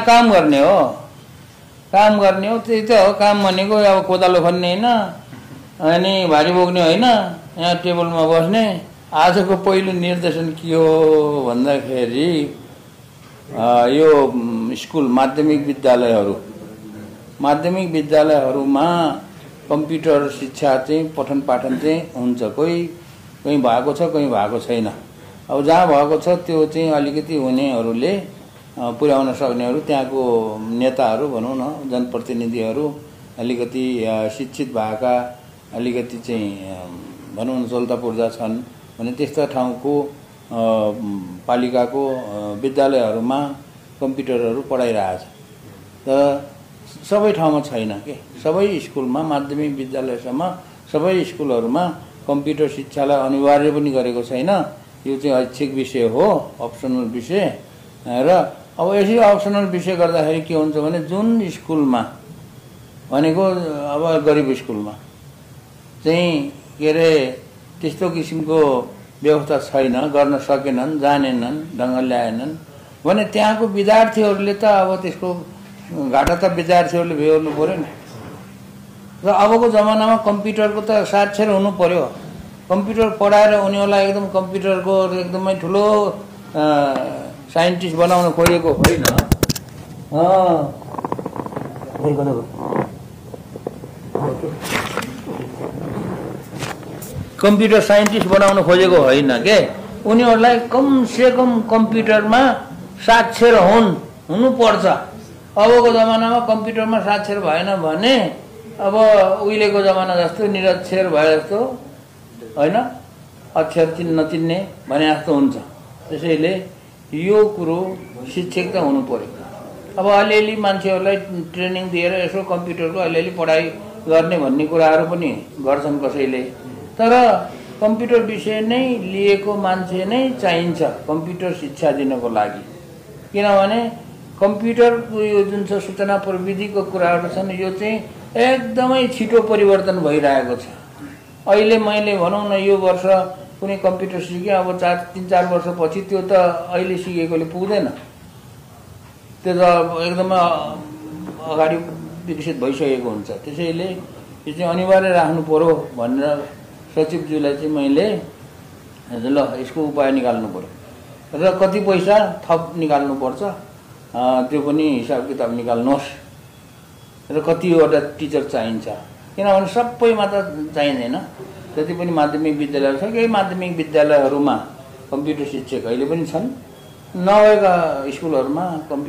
काम गर्ने हो, त्यही त हो काम भनेको। अब कोदालो खन्ने होइन, अनि भारी बोक्ने होइन, यहाँ टेबलमा बस्ने। आजको पहिलो निर्देशन के हो भन्दाखेरि यो स्कुल माध्यमिक विद्यालयहरूमा कम्प्युटर शिक्षा चाहिँ पठन पाठन चाहिँ हुन्छ। कहीँ भएको छ, कहीँ भएको छैन। अब जहाँ भएको छ त्यो चाहिँ अलिकति हुनेहरूले पुर्याउन सक्नेहरू, त्यहाँको नेताहरू भनौँ न, जनप्रतिनिधिहरू अलिकति शिक्षित भएका, अलिकति चाहिँ भनौँ न चल्ता पुर्जा छन् भने त्यस्ता ठाउँको पालिकाको विद्यालयहरूमा कम्प्युटरहरू पढाइरहेछ। तर सबै ठाउँमा छैन के, सबै स्कुलमा माध्यमिक विद्यालयसम्म सबै स्कुलहरूमा कम्प्युटर शिक्षालाई अनिवार्य पनि गरेको छैन। यो चाहिँ ऐच्छिक विषय हो, अप्सनल विषय। र अब यसरी अप्सनल विषय गर्दाखेरि के हुन्छ भने जुन स्कुलमा भनेको अब गरिब स्कुलमा चाहिँ के अरे त्यस्तो किसिमको व्यवस्था छैन, गर्न सकेनन्, जानेनन्, ढङ्गले ल्याएनन् भने त्यहाँको विद्यार्थीहरूले त अब त्यसको घाटा त विद्यार्थीहरूले बेहोर्नु पर्यो नि। र अबको जमानामा कम्प्युटरको त साक्षर हुनु पर्यो। कम्प्युटर पढाएर उनीहरूलाई एकदम कम्प्युटरको एकदमै ठुलो साइन्टिस्ट बनाउन खोजेको होइन। कम्प्युटर साइन्टिस्ट बनाउन खोजेको होइन के, उनीहरूलाई कमसेकम कम्प्युटरमा साक्षर हुनुपर्छ। अबको जमानामा कम्प्युटरमा साक्षर भएन भने अब उहिलेको जमाना जस्तो निरक्षर भए जस्तो होइन, अक्षर नचिन्ने भने जस्तो हुन्छ। त्यसैले यो कुरो शिक्षक त हुनु पर्यो। अब अलिअलि मान्छेहरूलाई ट्रेनिङ दिएर यसो कम्प्युटरको अलिअलि पढाइ गर्ने भन्ने कुराहरू पनि गर्छन् कसैले। तर कम्प्युटर विषय नै लिएको मान्छे नै चाहिन्छ कम्प्युटर शिक्षा दिनको लागि। किनभने कम्प्युटरको यो जुन छ सूचना प्रविधिको कुराहरू छन्, यो चाहिँ एकदमै छिटो परिवर्तन भइरहेको छ। अहिले मैले भनौँ न यो वर्ष कुनै कम्प्युटर सिकेँ, अब 3-4 वर्षपछि त्यो त अहिले सिकेकोले पुग्दैन, त्यो त एकदमै अगाडि विकसित भइसकेको हुन्छ। त्यसैले यो चाहिँ अनिवार्य राख्नु पर्यो भनेर सचिवज्यूलाई चाहिँ मैले ल यसको उपाय निकाल्नु पर्यो र कति पैसा थप निकाल्नुपर्छ त्यो पनि हिसाब किताब निकाल्नुहोस् र कतिवटा टिचर चाहिन्छ। किनभने सबैमा त चाहिँदैन। जति पनि माध्यमिक विद्यालय छ, केही माध्यमिक विद्यालयहरूमा कम्प्युटर शिक्षक अहिले पनि छन्, नभएका स्कुलहरूमा कम्प्युटर